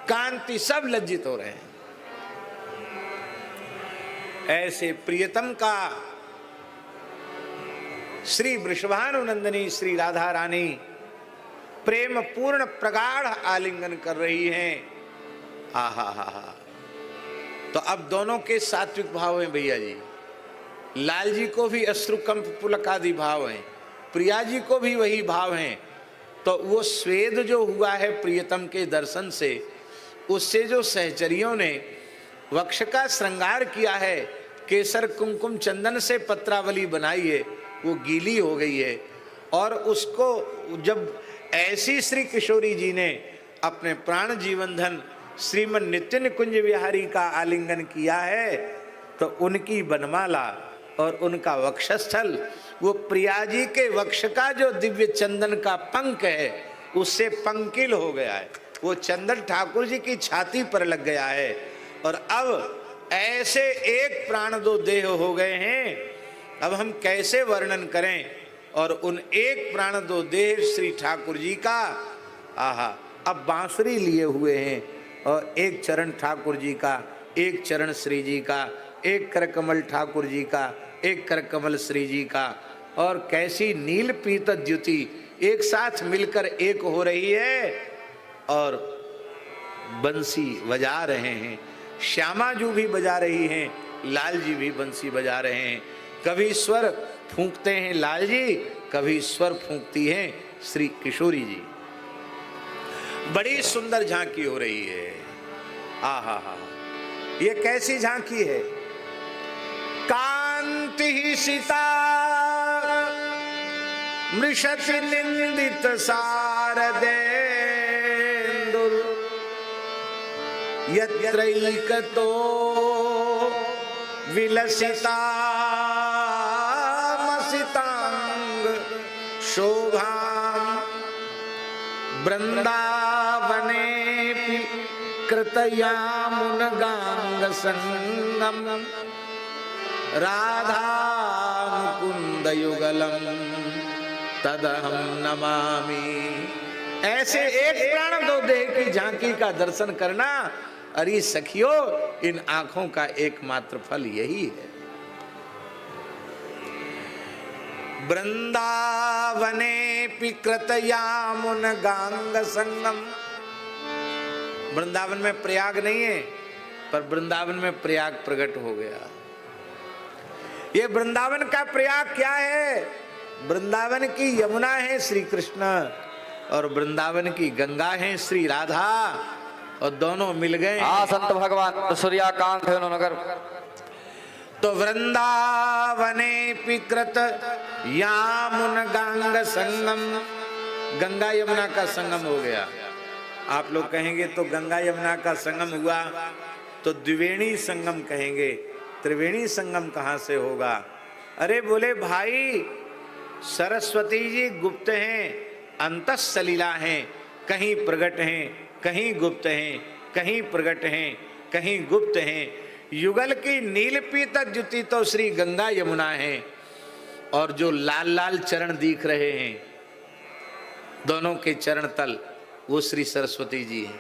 कांति सब लज्जित हो रहे हैं। ऐसे प्रियतम का श्री वृषभानुनंदिनी श्री राधा रानी प्रेम पूर्ण प्रगाढ़ आलिंगन कर रही हैं। आहा हा हा। तो अब दोनों के सात्विक भाव हैं भैया जी। लाल जी को भी अश्रुकंप पुलकादि भाव हैं, प्रिया जी को भी वही भाव हैं। तो वो स्वेद जो हुआ है प्रियतम के दर्शन से, उससे जो सहचरियों ने वक्ष का श्रृंगार किया है, केसर कुमकुम चंदन से पत्रावली बनाई है, वो गीली हो गई है। और उसको जब ऐसी श्री किशोरी जी ने अपने प्राण जीवन धन श्रीमन नित्य निकुंज विहारी का आलिंगन किया है, तो उनकी बनमाला और उनका वक्षस्थल वो प्रिया जी के वक्ष का जो दिव्य चंदन का पंख है उससे पंकिल हो गया है। वो चंदन ठाकुर जी की छाती पर लग गया है। और अब ऐसे एक प्राण दो देह हो गए हैं, अब हम कैसे वर्णन करें। और उन एक प्राण दो देह श्री ठाकुर जी का, आहा, अब बांसुरी लिए हुए हैं और एक चरण ठाकुर जी का, एक चरण श्री जी का, एक कर कमल ठाकुर जी का, एक कर कमल श्री जी का, और कैसी नील पीत द्युति एक साथ मिलकर एक हो रही है और बंसी बजा रहे हैं। श्यामा जी भी बजा रही हैं, लाल जी भी बंसी बजा रहे हैं। कभी स्वर फूंकते हैं लाल जी, कभी स्वर फूंकती हैं श्री किशोरी जी। बड़ी सुंदर झांकी हो रही है। आहा हा, ये कैसी झांकी है? कांति ही सीता मृषति निंदित शारदेन्दुर यत्रैकतो विलसिता मसितांग शोभां वृंदावने कृतयामुनगांग संगम राधा मुकुंद युगलम तदहम नमामि। ऐसे एक प्राण दो देह की झांकी का दर्शन करना, अरे सखियों, इन आंखों का एकमात्र फल यही है। वृंदावने कृतयामुन गांग संगम। वृंदावन में प्रयाग नहीं है, पर वृंदावन में प्रयाग प्रकट हो गया। ये वृंदावन का प्रयाग क्या है? वृंदावन की यमुना है श्री कृष्ण और वृंदावन की गंगा है श्री राधा, और दोनों मिल गए। संत भगवान सूर्याकांत है नगर। तो वृंदावने पिकृत यामुन गंग संगम, गंगा यमुना का संगम हो गया। आप लोग कहेंगे तो गंगा यमुना का संगम हुआ तो द्विवेणी संगम कहेंगे, त्रिवेणी संगम कहां से होगा? अरे बोले भाई, सरस्वती जी गुप्त हैं, अंतःसलीला हैं, कहीं प्रकट हैं, कहीं गुप्त हैं, कहीं प्रकट हैं, कहीं गुप्त हैं। युगल की नीलपीत द्युति तो श्री गंगा यमुना है, और जो लाल लाल चरण दिख रहे हैं, दोनों के चरण तल, वो श्री सरस्वती जी हैं।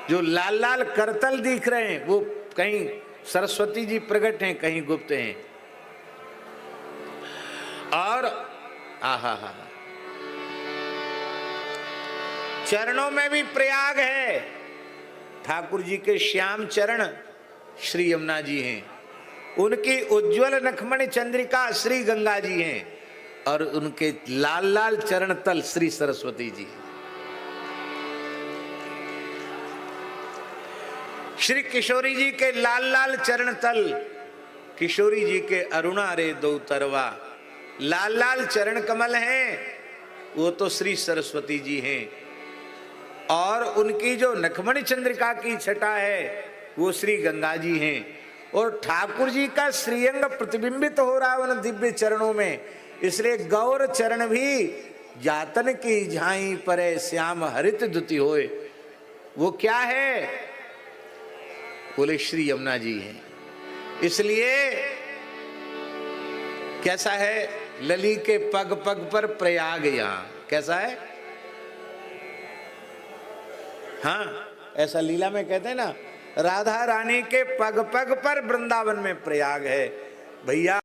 जो लाल लाल करतल दिख रहे हैं, वो कहीं सरस्वती जी प्रकट हैं, कहीं गुप्त हैं। और आहा हा, चरणों में भी प्रयाग है। ठाकुर जी के श्याम चरण श्री यमुना जी हैं, उनकी उज्जवल नखमणि चंद्रिका श्री गंगा जी हैं, और उनके लाल लाल चरण तल श्री सरस्वती जी। श्री किशोरी जी के लाल लाल चरण तल, किशोरी जी के अरुणा रे दो तरवा, लाल लाल चरण कमल हैं, वो तो श्री सरस्वती जी हैं। और उनकी जो नखमणि चंद्रिका की छटा है, वो श्री गंगा जी हैं। और ठाकुर जी का श्रीअंग प्रतिबिंबित हो रहा है उन दिव्य चरणों में, इसलिए गौर चरण भी जातन की झाई परे श्याम हरित द्युति होए। वो क्या है? बोले श्री यमुना जी हैं। इसलिए कैसा है? लली के पग पग पर प्रयाग यहाँ, कैसा है? हाँ, ऐसा लीला में कहते हैं ना, राधा रानी के पग पग पर वृंदावन में प्रयाग है। भैया